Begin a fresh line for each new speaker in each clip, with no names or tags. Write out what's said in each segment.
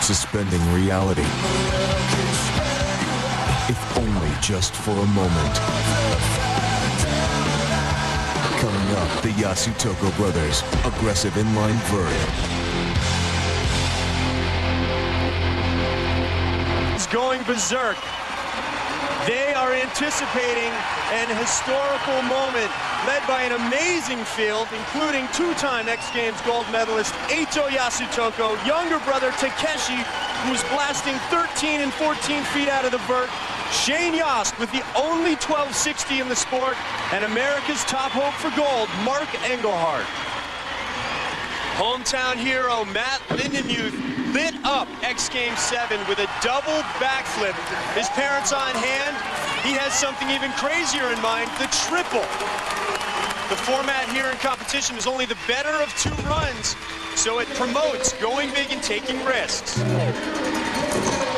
suspending reality. If only just for a moment. Coming up, the Yasutoko brothers, aggressive inline vert.
It's going berserk. They are anticipating an historical moment led by an amazing field, including two-time X Games gold medalist Eito Yasutoko, younger brother Takeshi, who's blasting 13 and 14 feet out of the vert, Shane Yost with the only 1260 in the sport, and America's top hope for gold, Mark Engelhardt. Hometown hero Matt Lindemuth lit up X Games 7 with a double backflip. His parents on hand. He has something even crazier in mind, the triple. The format here in competition is only the better of two runs, so it promotes going big and taking risks.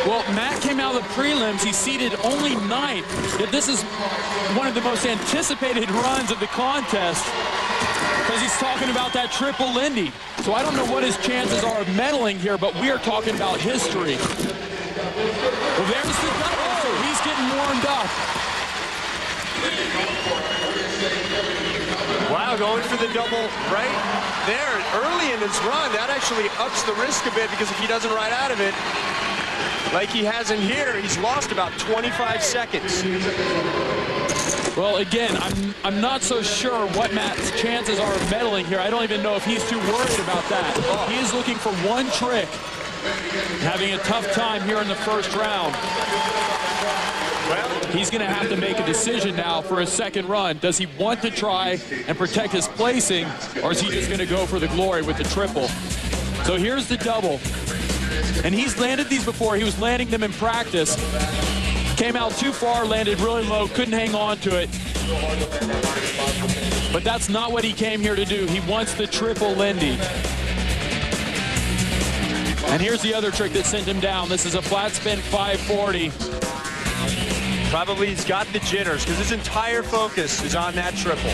Well, Matt came out of the prelims. He seeded only 9th. Yet this is one of the most anticipated runs of the contest because he's talking about that triple Lindy. So I don't know what his chances are of medaling here, but we are talking about history. Well, there's the double, so he's getting warmed up.
Wow, going for the double right there early in his run. That actually ups the risk a bit because if he doesn't ride out of it, like he hasn't here, he's lost about 25 seconds.
Well, again, I'm not so sure what Matt's chances are of medaling here. I don't even know if he's too worried about that. He is looking for one trick, having a tough time here in the first round. Well, he's going to have to make a decision now for his second run. Does he want to try and protect his placing, or is he just going to go for the glory with the triple? So here's the double. And he's landed these before. He was landing them in practice. Came out too far, landed really low, couldn't hang on to it. But that's not what he came here to do. He wants the triple Lindy. And here's the other trick that sent him down. This is a flat spin 540.
Probably he's got the jitters because his entire focus is on that triple.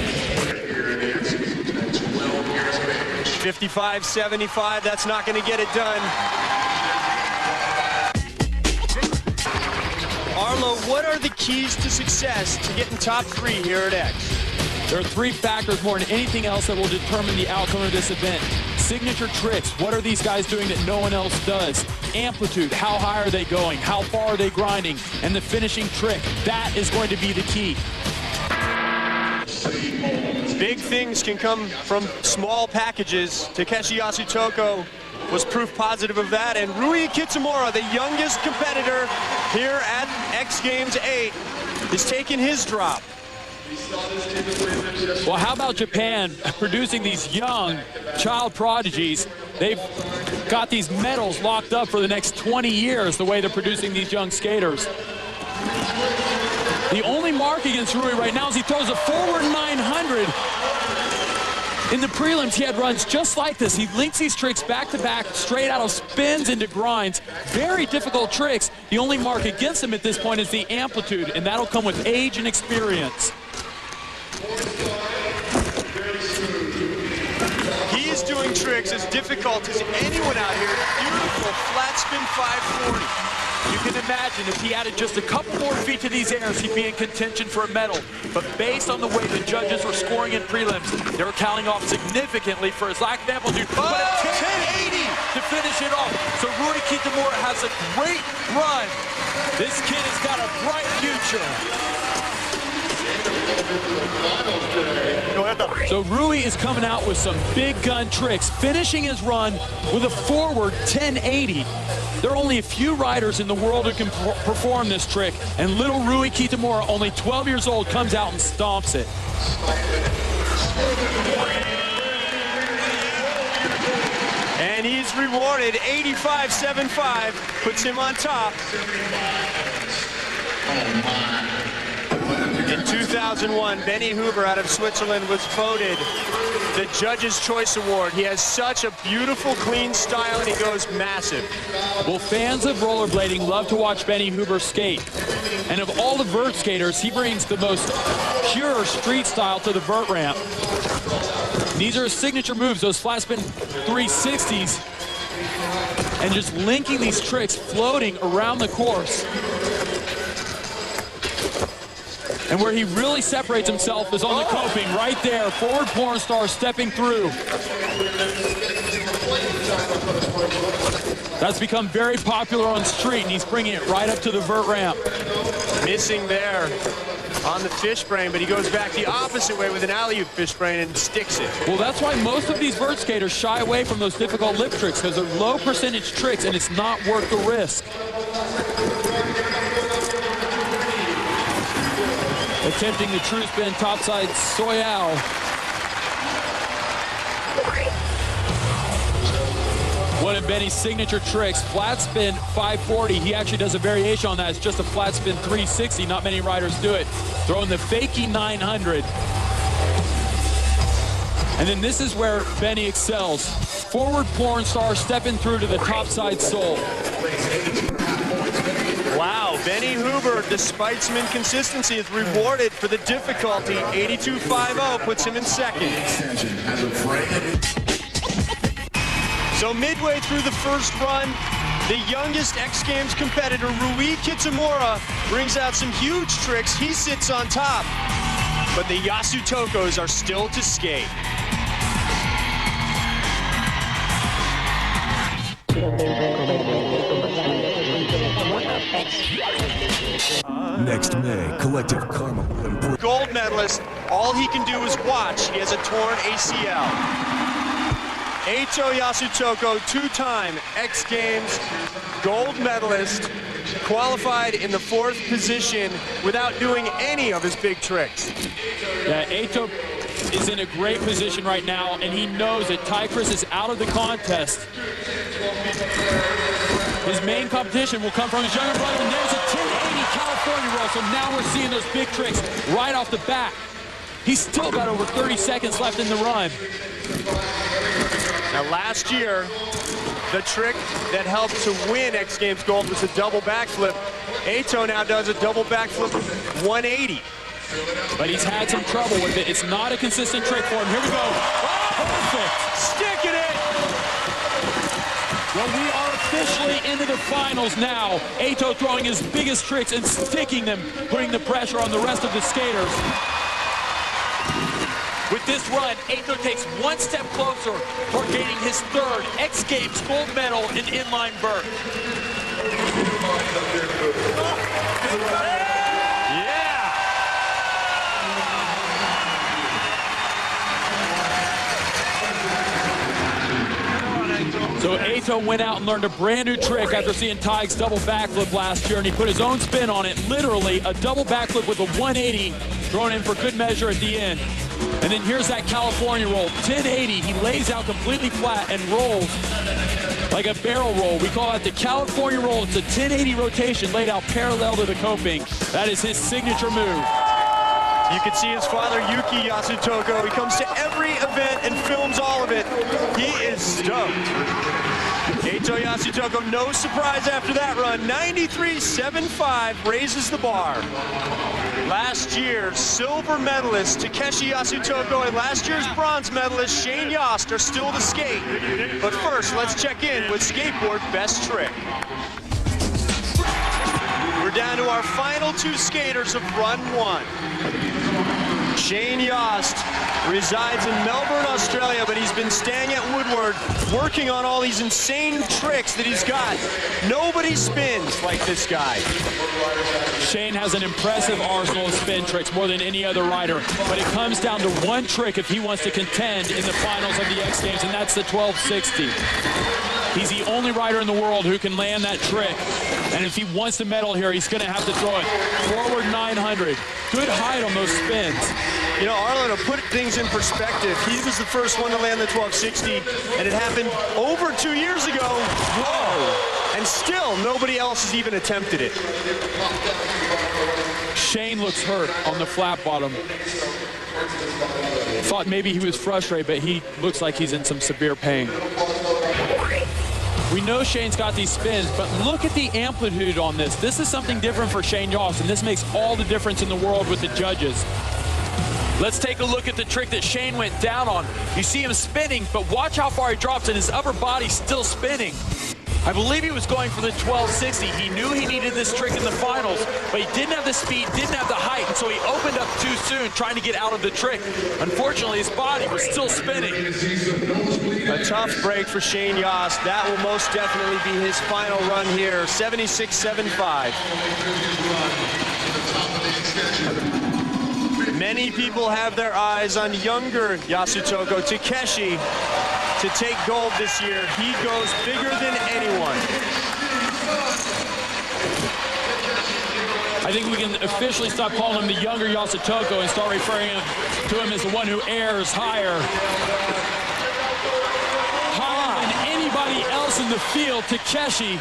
55-75, that's not going to get it done. Arlo, what are the keys to success to getting top 3 here at X?
There are 3 factors more than anything else that will determine the outcome of this event. Signature tricks, what are these guys doing that no one else does? Amplitude, how high are they going? How far are they grinding? And the finishing trick, that is going to be the key.
Big things can come from small packages. Takeshi Yasutoko was proof positive of that, and Rui Kitamura, the youngest competitor here at X Games 8, is taking his drop.
Well, how about Japan producing these young child prodigies? They've got these medals locked up for the next 20 years, the way they're producing these young skaters. The only mark against Rui right now is he throws a forward 900. In the prelims, he had runs just like this. He links these tricks back-to-back, straight out of spins into grinds. Very difficult tricks. The only mark against him at this point is the amplitude, and that'll come with age and experience.
He is doing tricks as difficult as anyone out here. Beautiful flat spin 540.
You can imagine if he added just a couple more feet to these airs, he'd be in contention for a medal. But based on the way the judges were scoring in prelims, they were counting off significantly for his lack of amplitude. But a 1080 to finish it off. So Rui Kitamura has a great run. This kid has got a bright future. So Rui is coming out with some big gun tricks, finishing his run with a forward 1080. There are only a few riders in the world who can perform this trick, and little Rui Kitamura, only 12 years old, comes out and stomps it.
And he's rewarded 85.75, puts him on top. In 2001, Benny Huber out of Switzerland was voted the Judge's Choice Award. He has such a beautiful, clean style, and he goes massive.
Well, fans of rollerblading love to watch Benny Huber skate. And of all the vert skaters, he brings the most pure street style to the vert ramp. And these are his signature moves, those flat spin 360s. and just linking these tricks, floating around the course. And where he really separates himself is on the coping, right there. Forward porn star stepping through. That's become very popular on street, and he's bringing it right up to the vert ramp.
Missing there on the fish brain, but he goes back the opposite way with an alley-oop fish brain and sticks it.
Well, that's why most of these vert skaters shy away from those difficult lip tricks, because they're low percentage tricks and it's not worth the risk. Attempting the true spin topside Soyao. One of Benny's signature tricks, flat spin 540. He actually does a variation on that. It's just a flat spin 360. Not many riders do it. Throwing the fakie 900. And then this is where Benny excels. Forward porn star stepping through to the topside sole.
Wow, Benny Huber, despite some inconsistency, is rewarded for the difficulty. 82.50 puts him in second. So midway through the first run, the youngest X Games competitor, Rui Kitamura, brings out some huge tricks. He sits on top, but the Yasutokos are still to skate.
Next May, Collective Karma will embrace.
Gold medalist, all he can do is watch. He has a torn ACL. Eito Yasutoko, two-time X Games gold medalist, qualified in the 4th position without doing any of his big tricks.
Yeah, Eito is in a great position right now, and he knows that Ty Chris is out of the contest. His main competition will come from his younger brother, and there's a 1080 California roll, so now we're seeing those big tricks right off the bat. He's still got over 30 seconds left in the run.
Now last year, the trick that helped to win X Games gold was a double backflip. Eito now does a double backflip 180.
But he's had some trouble with it. It's not a consistent trick for him. Here we go. Oh, perfect.
Sticking it.
Well, we are officially into the finals now. Eito throwing his biggest tricks and sticking them, putting the pressure on the rest of the skaters. With this run, Eito takes one step closer toward gaining his 3rd X Games gold medal in inline vert.
Yeah!
So Eito went out and learned a brand new trick after seeing Tig's double backflip last year, and he put his own spin on it. Literally a double backflip with a 180 thrown in for good measure at the end. And then here's that California roll, 1080. He lays out completely flat and rolls like a barrel roll. We call that the California roll. It's a 1080 rotation laid out parallel to the coping. That is his signature move.
You can see his father, Yuki Yasutoko. He comes to every event and films all of it. He is stoked. Eito Yasutoko, no surprise after that run. 93.75 raises the bar. Last year's silver medalist Takeshi Yasutoko and last year's bronze medalist Shane Yost are still to skate. But first, let's check in with Skateboard Best Trick. We're down to our final 2 skaters of run 1. Shane Yost resides in Melbourne, Australia, but he's been staying at Woodward, working on all these insane tricks that he's got. Nobody spins like this guy.
Shane has an impressive arsenal of spin tricks, more than any other rider, but it comes down to one trick if he wants to contend in the finals of the X Games, and that's the 1260. He's the only rider in the world who can land that trick. And if he wants to medal here, he's going to have to throw it forward 900. Good height on those spins.
You know, Arlen, to put things in perspective, he was the first one to land the 1260, and it happened over 2 years ago. Whoa! And still, nobody else has even attempted it.
Shane looks hurt on the flat bottom. Thought maybe he was frustrated, but he looks like he's in some severe pain. We know Shane's got these spins, but look at the amplitude on this. This is something different for Shane Yost, and this makes all the difference in the world with the judges. Let's take a look at the trick that Shane went down on. You see him spinning, but watch how far he drops and his upper body's still spinning. I believe he was going for the 1260. He knew he needed this trick in the finals, but he didn't have the speed, didn't have the height, and so he opened up too soon trying to get out of the trick. Unfortunately, his body was still spinning.
A tough break for Shane Yost. That will most definitely be his final run here, 76.75. Many people have their eyes on younger Yasutoko Takeshi to take gold this year. He goes bigger than anyone.
I think we can officially stop calling him the younger Yasutoko and start referring to him as the one who airs higher. Higher than anybody else in the field, Takeshi,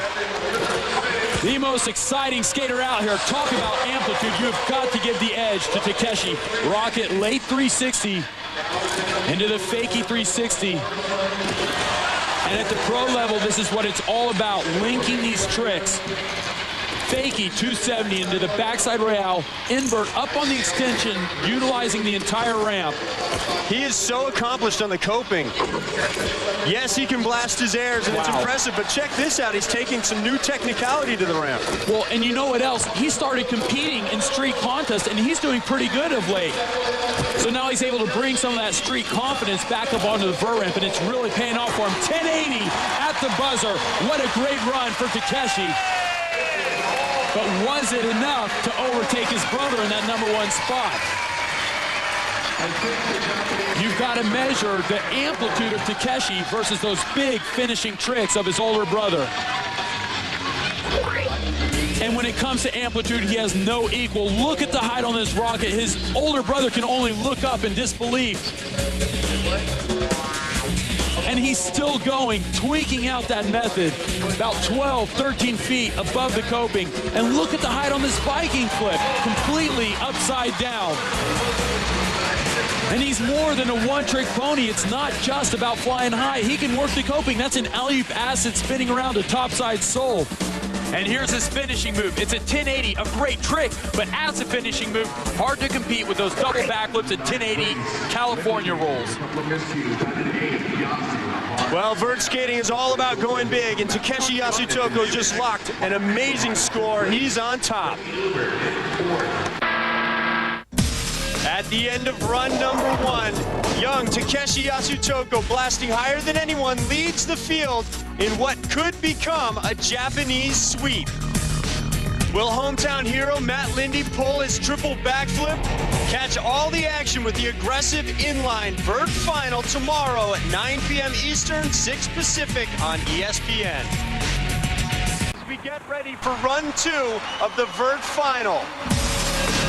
the most exciting skater out here. Talk about amplitude. You have got to give the edge to Takeshi. Rocket late 360 into the fakie 360. And at the pro level, this is what it's all about, linking these tricks. Fakie 270 into the backside royale, invert up on the extension, utilizing the entire ramp.
He is so accomplished on the coping. Yes, he can blast his airs, and it's impressive, but check this out. He's taking some new technicality to the ramp.
Well, and you know what else? He started competing in street contests, and he's doing pretty good of late. So now he's able to bring some of that street confidence back up onto the vert ramp, and it's really paying off for him. 1080 at the buzzer. What a great run for Takeshi. But was it enough to overtake his brother in that #1 spot? You've got to measure the amplitude of Takeshi versus those big finishing tricks of his older brother. And when it comes to amplitude, he has no equal. Look at the height on this rocket. His older brother can only look up in disbelief. And he's still going, tweaking out that method, about 12, 13 feet above the coping. And look at the height on this Viking flip, completely upside down. And he's more than a one-trick pony. It's not just about flying high. He can work the coping. That's an alley-oop acid spinning around a topside sole. And here's his finishing move. It's a 1080, a great trick, but as a finishing move, hard to compete with those double backflips and 1080 California rolls.
Well, vert skating is all about going big, and Takeshi Yasutoko just locked an amazing score. He's on top. At the end of run #1, young Takeshi Yasutoko, blasting higher than anyone, leads the field in what could become a Japanese sweep. Will hometown hero Matt Lindy pull his triple backflip? Catch all the action with the aggressive inline vert final tomorrow at 9 p.m. Eastern, 6 Pacific on ESPN. As we get ready for run 2 of the vert final.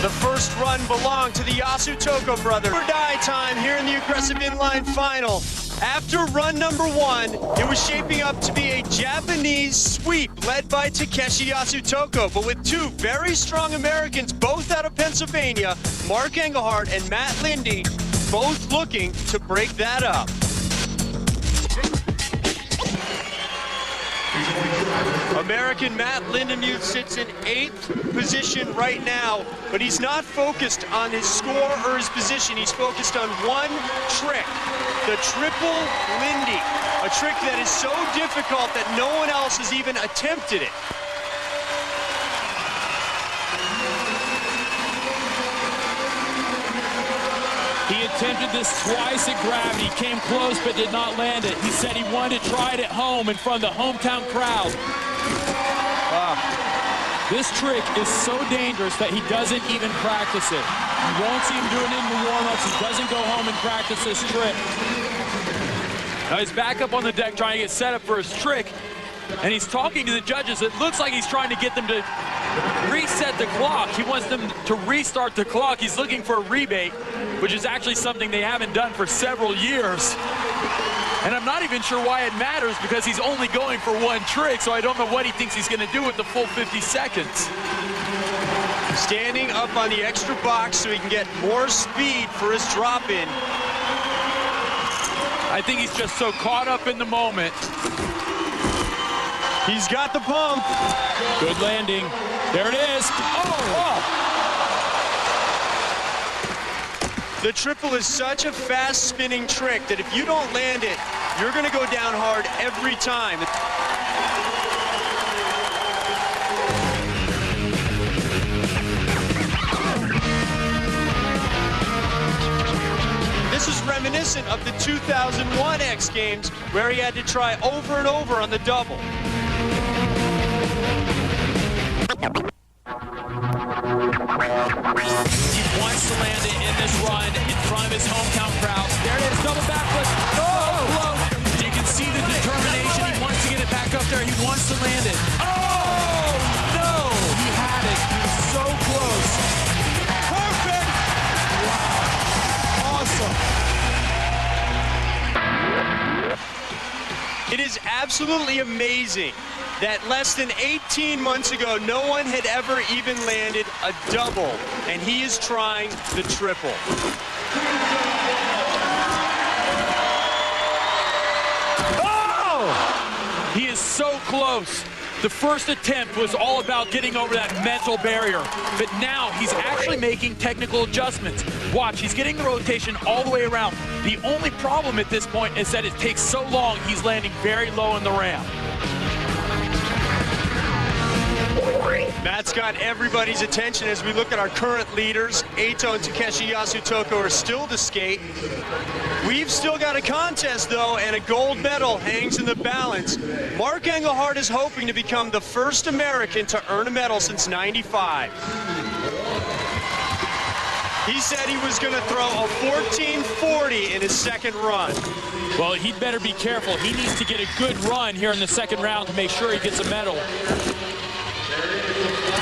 The first run belonged to the Yasutoko brothers. Or die time here in the aggressive inline final. After run #1, it was shaping up to be a Japanese sweep led by Takeshi Yasutoko, but with two very strong Americans, both out of Pennsylvania, Mark Engelhardt and Matt Lindy, both looking to break that up. American Matt Lindemuth sits in 8th position right now, but he's not focused on his score or his position. He's focused on one trick, the triple Lindy, a trick that is so difficult that no one else has even attempted it.
He attempted this twice at Gravity, came close but did not land it. He said he wanted to try it at home in front of the hometown crowd. This trick is so dangerous that he doesn't even practice it. You won't see him doing it in the warm-ups. He doesn't go home and practice this trick. Now he's back up on the deck trying to get set up for his trick, and he's talking to the judges. It looks like he's trying to get them to reset the clock. He wants them to restart the clock. He's looking for a rebate, which is actually something they haven't done for several years. And I'm not even sure why it matters, because he's only going for one trick, so I don't know what he thinks he's going to do with the full 50 seconds.
Standing up on the extra box so he can get more speed for his drop-in.
I think he's just so caught up in the moment.
He's got the pump.
Good landing. There it is. Oh!
The triple is such a fast spinning trick that if you don't land it, you're going to go down hard every time. This is reminiscent of the 2001 X Games where he had to try over and over on the double.
He wants to land it in this run in front of his hometown crowd. There it is, double backflip. Oh! You can see the determination. He wants to get it back up there. He wants to land it. Oh, no! He had it. He was so close.
Perfect!
Wow. Awesome.
It is absolutely amazing that less than 18 months ago, no one had ever even landed a double, and he is trying the triple.
Oh! He is so close. The first attempt was all about getting over that mental barrier, but now he's actually making technical adjustments. Watch, he's getting the rotation all the way around. The only problem at this point is that it takes so long, he's landing very low in the ramp.
Matt's got everybody's attention as we look at our current leaders. Eito and Takeshi Yasutoko are still to skate. We've still got a contest, though, and a gold medal hangs in the balance. Mark Engelhardt is hoping to become the first American to earn a medal since '95. He said he was going to throw a 1440 in his second run.
Well, he'd better be careful. He needs to get a good run here in the second round to make sure he gets a medal.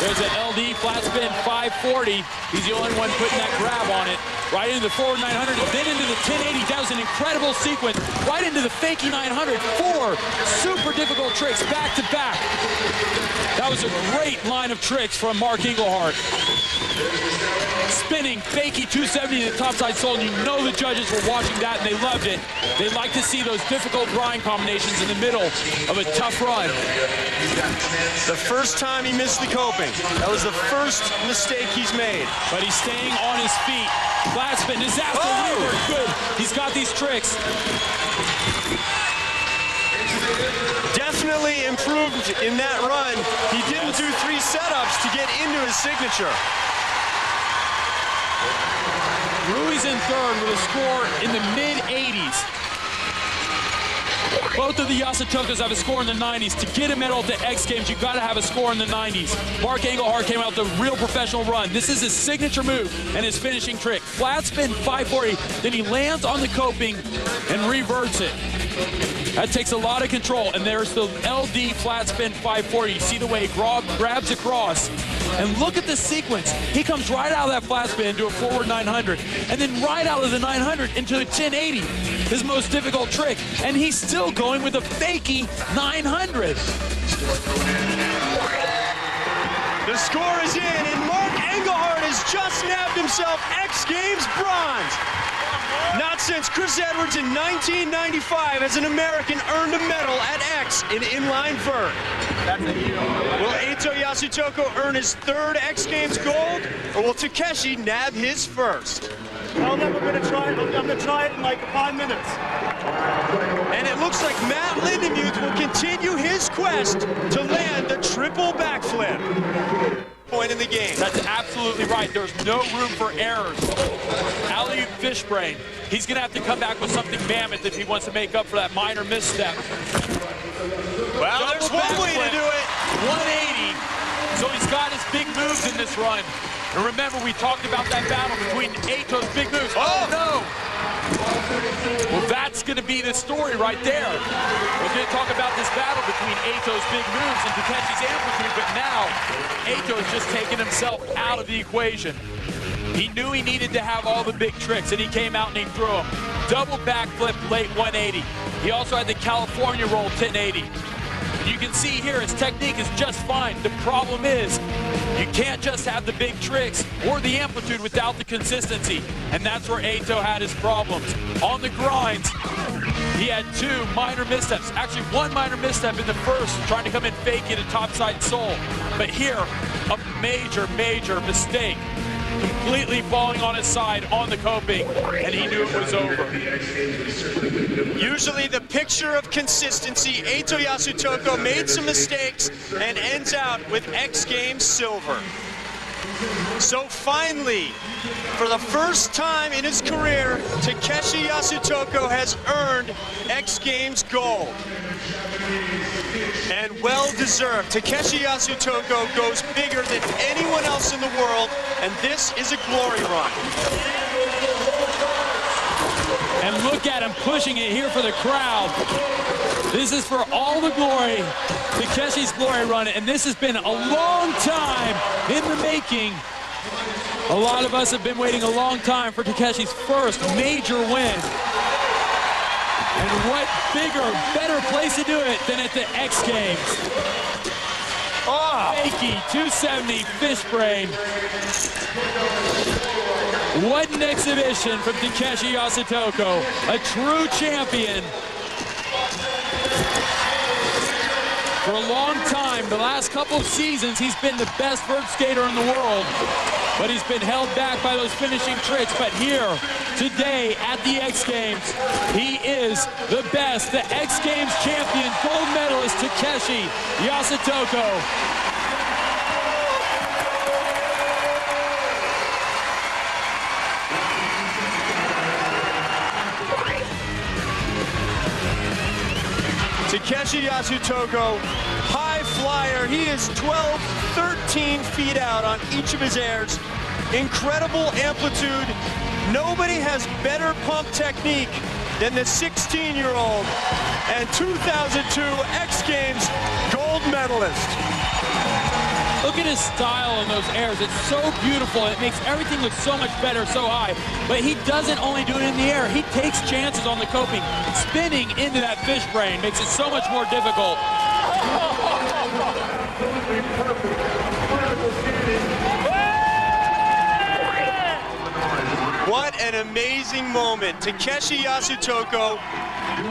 There's an LD flat spin 540. He's the only one putting that grab on it. Right into the forward 900, and then into the 1080. That was an incredible sequence. Right into the fakie 900. 4 super difficult tricks back to back. That was a great line of tricks from Mark Engelhardt. Spinning fakie 270 to the topside sole, and you know the judges were watching that and they loved it. They like to see those difficult grind combinations in the middle of a tough run.
The first time he missed the coping. That was the first mistake he's made.
But he's staying on his feet. Flat spin, disaster, very good. He's got these tricks.
Definitely improved in that run. He didn't do 3 setups to get into his signature.
Rui's in third with a score in the mid-80s. Both of the Yasutokos have a score in the 90s. To get a medal at the X Games, you've got to have a score in the 90s. Mark Engelhardt came out with a real professional run. This is his signature move and his finishing trick. Flat spin 540, then he lands on the coping and reverts it. That takes a lot of control, and there's the LD flat spin 540. You see the way he grabs across. And look at this sequence. He comes right out of that flat spin into a forward 900, and then right out of the 900 into a 1080, his most difficult trick. And he's still going with a fakie 900.
The score is in, and Mark Engelhardt has just nabbed himself X Games bronze. Not since Chris Edwards in 1995 has an American earned a medal at X in inline vert. Will Eito Yasutoko earn his 3rd X Games gold, or will Takeshi nab his first?
I'm never going to try it. I'm going to try it in like 5 minutes.
And it looks like Matt Lindemuth will continue his quest to land the triple backflip. Point in the game.
That's absolutely right. There's no room for errors. Alley-oop fish brain. He's going to have to come back with something mammoth if he wants to make up for that minor misstep.
Well, there's one way to do it.
180. So he's got his big moves in this run. And remember, we talked about that battle between Eito's big moves. Oh, no! Well, that's going to be the story right there. We're going to talk about this battle between Eito's big moves and Takeshi's amplitude, but now Eito's just taken himself out of the equation. He knew he needed to have all the big tricks, and he came out and he threw them. Double backflip, late 180. He also had the California roll, 1080. You can see here his technique is just fine. The problem is you can't just have the big tricks or the amplitude without the consistency. And that's where Eito had his problems. On the grinds, he had 2 minor missteps. Actually, 1 minor misstep in the first, trying to come in fake in a topside sole. But here, a major, major mistake. completely falling on his side on the coping, and he knew it was over.
Usually the picture of consistency, Eito Yasutoko made some mistakes and ends out with X Games silver. So finally, for the first time in his career, Takeshi Yasutoko has earned X Games gold. And well-deserved. Takeshi Yasutoko goes bigger than anyone else in the world, and this is a glory run.
And look at him pushing it here for the crowd. This is for all the glory, Takeshi's glory run, and this has been a long time in the making. A lot of us have been waiting a long time for Takeshi's first major win. And what bigger, better place to do it than at the X Games.
Oh!
Fakey, 270, fish brain. What an exhibition from Takeshi Yasutoko, a true champion. For a long time, the last couple of seasons, he's been the best vert skater in the world, but he's been held back by those finishing tricks. But here, today, at the X Games, he is the best, the X Games champion, gold medalist, Takeshi Yasutoko.
Takeshi Yasutoko, high flyer. He is 12, 13 feet out on each of his airs. Incredible amplitude. Nobody has better pump technique than the 16-year-old and 2002 X Games gold medalist.
Look at his style in those airs. It's so beautiful. It makes everything look so much better, so high. But he doesn't only do it in the air. He takes chances on the coping. Spinning into that fish brain makes it so much more difficult.
What an amazing moment. Takeshi Yasutoko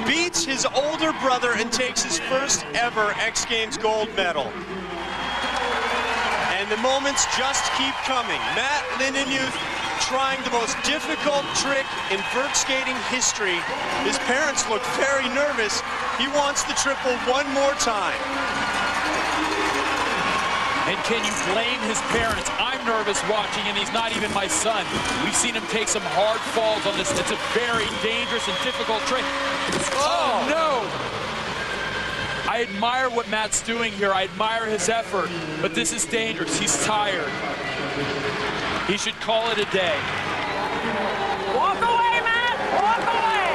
beats his older brother and takes his first ever X Games gold medal. And the moments just keep coming. Matt Lindemuth trying the most difficult trick in vert skating history. His parents look very nervous. He wants the triple one more time.
And can you blame his parents? I'm nervous watching, and he's not even my son. We've seen him take some hard falls on this. It's a very dangerous and difficult trick. Oh, no! I admire what Matt's doing here. I admire his effort, but this is dangerous. He's tired. He should call it a day.
Walk away, Matt! Walk away!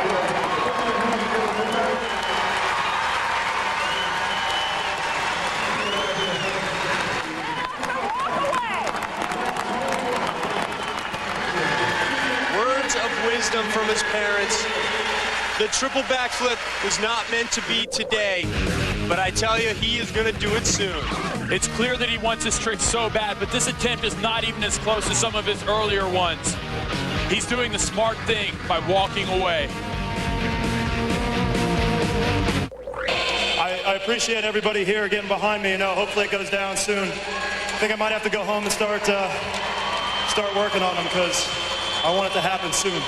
Words of wisdom from his parents. The triple backflip was not meant to be today, but I tell you, he is going to do it soon.
It's clear that he wants this trick so bad, but this attempt is not even as close as some of his earlier ones. He's doing the smart thing by walking away.
I appreciate everybody here getting behind me. You know, hopefully it goes down soon. I think I might have to go home and start working on them because I want it to happen soon.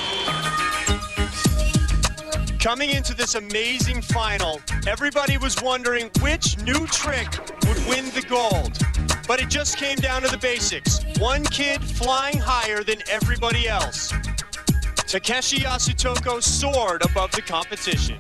Coming into this amazing final, everybody was wondering which new trick would win the gold. But it just came down to the basics. One kid flying higher than everybody else. Takeshi Yasutoko soared above the competition.